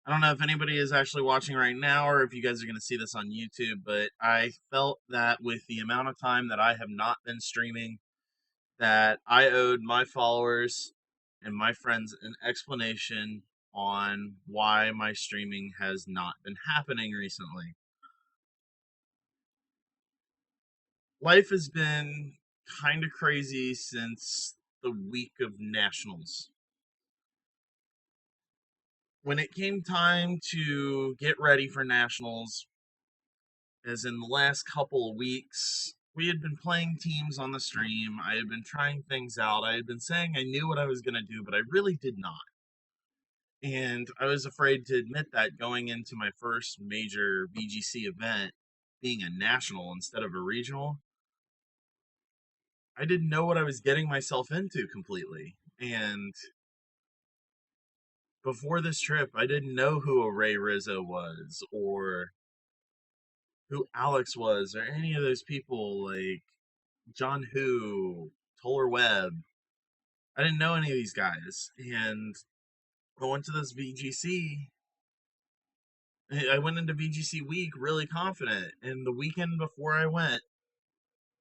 I don't know if anybody is actually watching right now or if you guys are going to see this on YouTube, but I felt that with the amount of time that I have not been streaming, that I owed my followers and my friends an explanation on why my streaming has not been happening recently. Life has been kind of crazy since the week of Nationals. When it came time to get ready for Nationals, as in the last couple of weeks, we had been playing teams on the stream. I had been trying things out. I had been saying I knew what I was going to do, but I really did not. And I was afraid to admit that going into my first major VGC event, being a national instead of a regional, I didn't know what I was getting myself into completely. And before this trip, I didn't know who a Ray Rizzo was or who Alex was or any of those people like John Who, Toller Webb. I didn't know any of these guys. And I went to this VGC. I went into VGC week really confident. And the weekend before I went,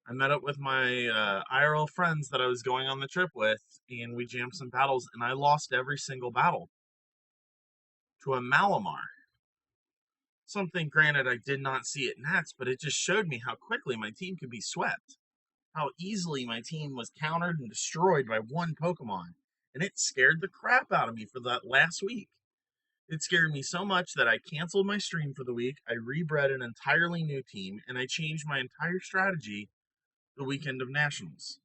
I met up with my IRL friends that I was going on the trip with, and we jammed some battles, and I lost every single battle to a Malamar. Something, granted, I did not see at Nats, but it just showed me how quickly my team could be swept. How easily my team was countered and destroyed by one Pokemon. And it scared the crap out of me for that last week. It scared me so much that I canceled my stream for the week, I rebred an entirely new team, and I changed my entire strategy the weekend of Nationals.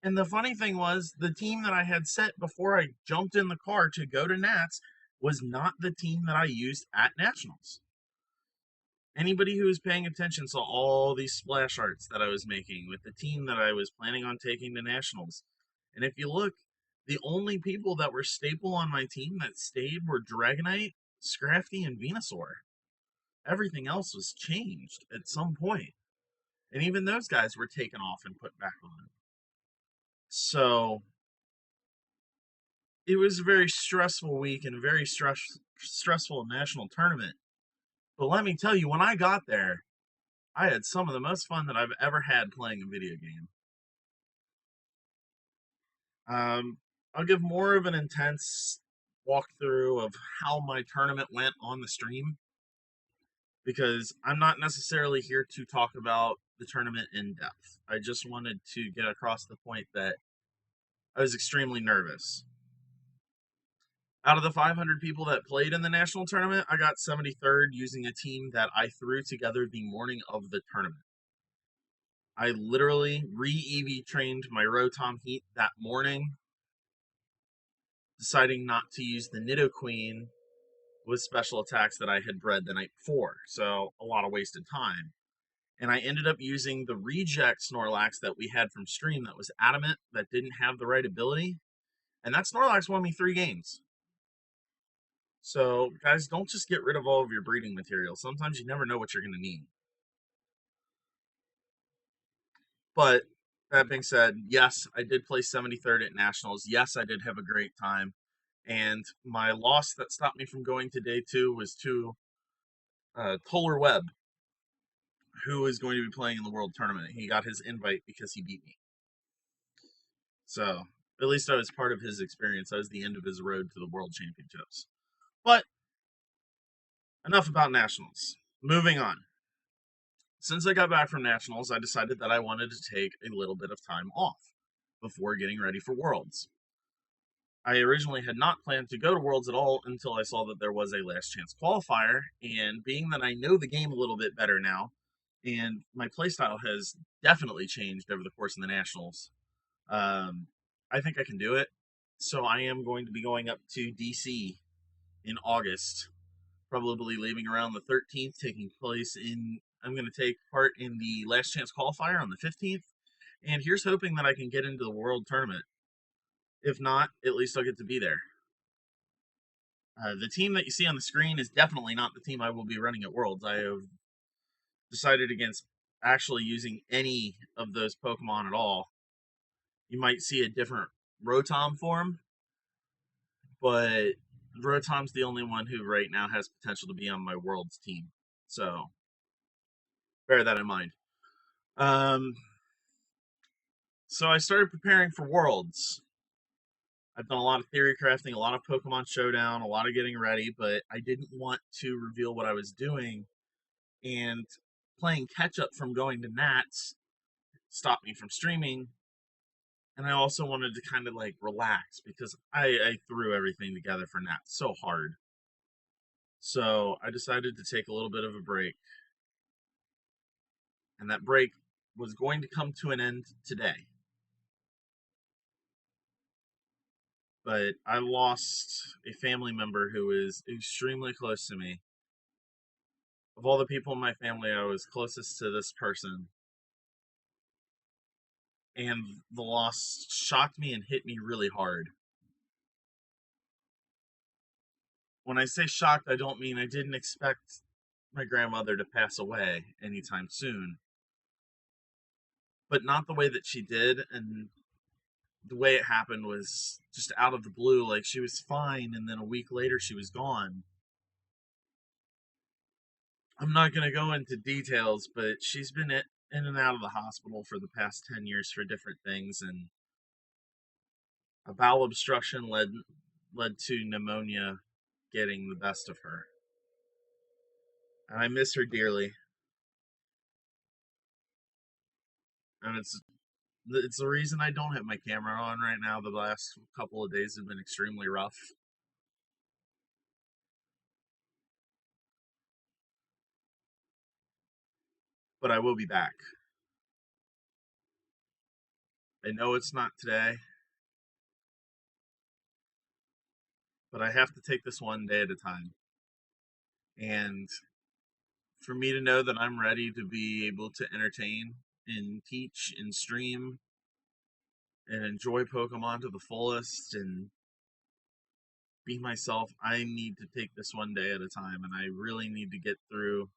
And the funny thing was, the team that I had set before I jumped in the car to go to Nats was not the team that I used at Nationals. Anybody who was paying attention saw all these splash arts that I was making with the team that I was planning on taking to Nationals. And if you look, the only people that were staple on my team that stayed were Dragonite, Scrafty, and Venusaur. Everything else was changed at some point. And even those guys were taken off and put back on. So it was a very stressful week and a very stressful national tournament. But let me tell you, when I got there, I had some of the most fun that I've ever had playing a video game. Um, I'll give more of an intense walkthrough of how my tournament went on the stream because I'm not necessarily here to talk about the tournament in depth. I just wanted to get across the point that I was extremely nervous. Out of the 500 people that played in the national tournament, I got 73rd using a team that I threw together the morning of the tournament. I literally re-EV trained my Rotom Heat that morning, deciding not to use the Nidoqueen with special attacks that I had bred the night before. So a lot of wasted time. And I ended up using the reject Snorlax that we had from stream that was adamant, that didn't have the right ability. And that Snorlax won me 3 games. So, guys, don't just get rid of all of your breeding material. Sometimes you never know what you're going to need. But that being said, yes, I did play 73rd at Nationals. Yes, I did have a great time. And my loss that stopped me from going to day 2 was to Toller Webb, who is going to be playing in the World Tournament. He got his invite because he beat me. So, at least I was part of his experience. I was the end of his road to the World Championships. But enough about Nationals. Moving on. Since I got back from Nationals, I decided that I wanted to take a little bit of time off before getting ready for Worlds. I originally had not planned to go to Worlds at all until I saw that there was a last chance qualifier, and being that I know the game a little bit better now, and my playstyle has definitely changed over the course of the Nationals, I think I can do it. So I am going to be going up to DC in August, probably leaving around the 13th, taking place in. I'm going to take part in the last chance qualifier on the 15th, and here's hoping that I can get into the World Tournament. If not, at least I'll get to be there. The team that you see on the screen is definitely not the team I will be running at Worlds. I have decided against actually using any of those Pokemon at all. You might see a different Rotom form, but Rotom's the only one who right now has potential to be on my Worlds team. So bear that in mind. Um, so I started preparing for Worlds. I've done a lot of theory crafting, a lot of Pokemon Showdown, a lot of getting ready, but I didn't want to reveal what I was doing. And playing catch up from going to Nats stopped me from streaming. And I also wanted to kind of like relax because I threw everything together for Nats so hard. So I decided to take a little bit of a break. And that break was going to come to an end today. But I lost a family member who is extremely close to me. Of all the people in my family, I was closest to this person. And the loss shocked me and hit me really hard. When I say shocked, I don't mean I didn't expect my grandmother to pass away anytime soon, but not the way that she did. And the way it happened was just out of the blue. Like, she was fine, and then a week later, she was gone. I'm not going to go into details, but she's been in and out of the hospital for the past 10 years for different things, and a bowel obstruction led to pneumonia getting the best of her. And I miss her dearly. And it's the reason I don't have my camera on right now. The last couple of days have been extremely rough, but I will be back. I know it's not today, but I have to take this one day at a time. And for me to know that I'm ready to be able to entertain and teach and stream and enjoy Pokemon to the fullest and be myself, I need to take this one day at a time. And I really need to get through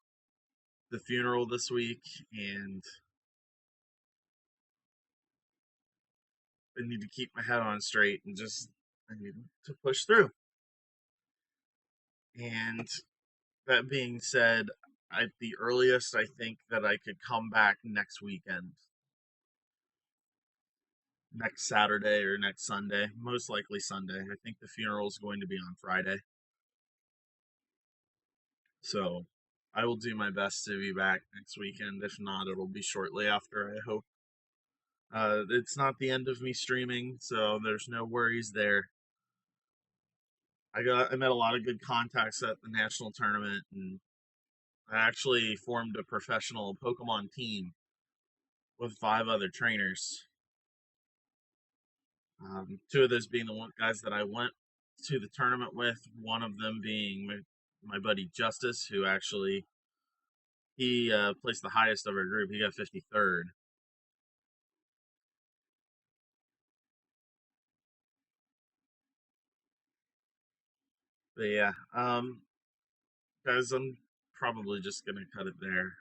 the funeral this week, and I need to keep my head on straight and just I need to push through. And that being said, at the earliest, I think that I could come back next weekend, next Saturday or next Sunday, most likely Sunday. I think the funeral is going to be on Friday. So I will do my best to be back next weekend. If not, it'll be shortly after, I hope. It's not the end of me streaming, so there's no worries there. I met a lot of good contacts at the national tournament, and I actually formed a professional Pokemon team with 5 other trainers. Two of those being the guys that I went to the tournament with. One of them being my buddy Justice, who actually he placed the highest of our group. He got 53rd. But yeah, guys, I'm probably just gonna cut it there.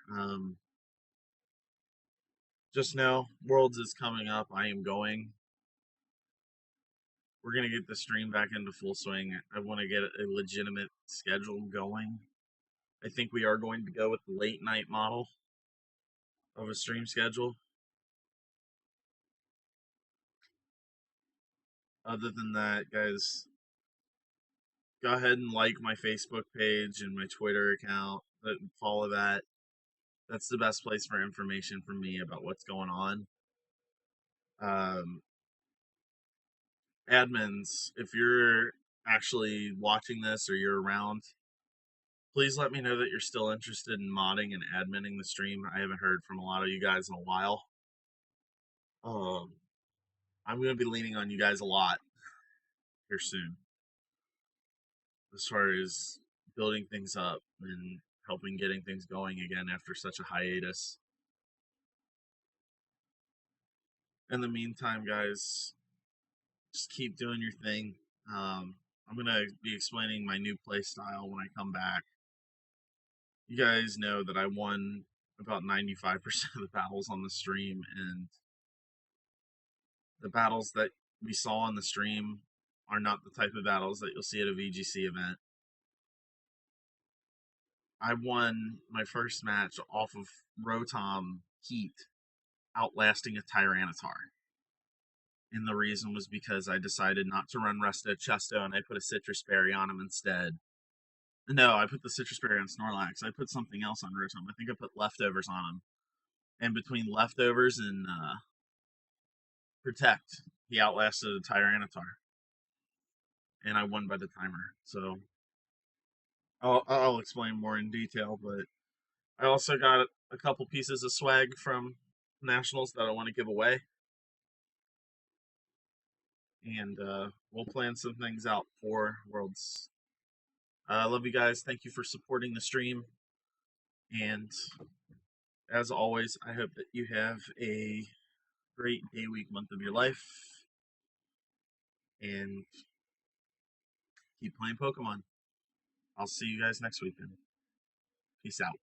Just know Worlds is coming up. I am going. We're gonna get the stream back into full swing. I want to get a legitimate schedule going. I think we are going to go with the late night model of a stream schedule. Other than that, guys, go ahead and like my Facebook page and my Twitter account. Follow that. That's the best place for information from me about what's going on. Um, Admins, if you're actually watching this or you're around, please let me know that you're still interested in modding and adminning the stream. I haven't heard from a lot of you guys in a while. Um, I'm going to be leaning on you guys a lot here soon as far as building things up and helping getting things going again after such a hiatus. In the meantime, guys, just keep doing your thing. I'm going to be explaining my new play style when I come back. You guys know that I won about 95% of the battles on the stream, and the battles that we saw on the stream are not the type of battles that you'll see at a VGC event. I won my first match off of Rotom Heat outlasting a Tyranitar. And the reason was because I decided not to run Resto Chesto and I put a Citrus Berry on him instead. No, I put the Citrus Berry on Snorlax. I put something else on Rotom. I think I put Leftovers on him. And between Leftovers and Protect, he outlasted a Tyranitar. And I won by the timer. So I'll explain more in detail, but I also got a couple pieces of swag from Nationals that I want to give away. And we'll plan some things out for Worlds. I love you guys. Thank you for supporting the stream. And as always, I hope that you have a great day, week, month of your life. And keep playing Pokemon. I'll see you guys next weekend. Peace out.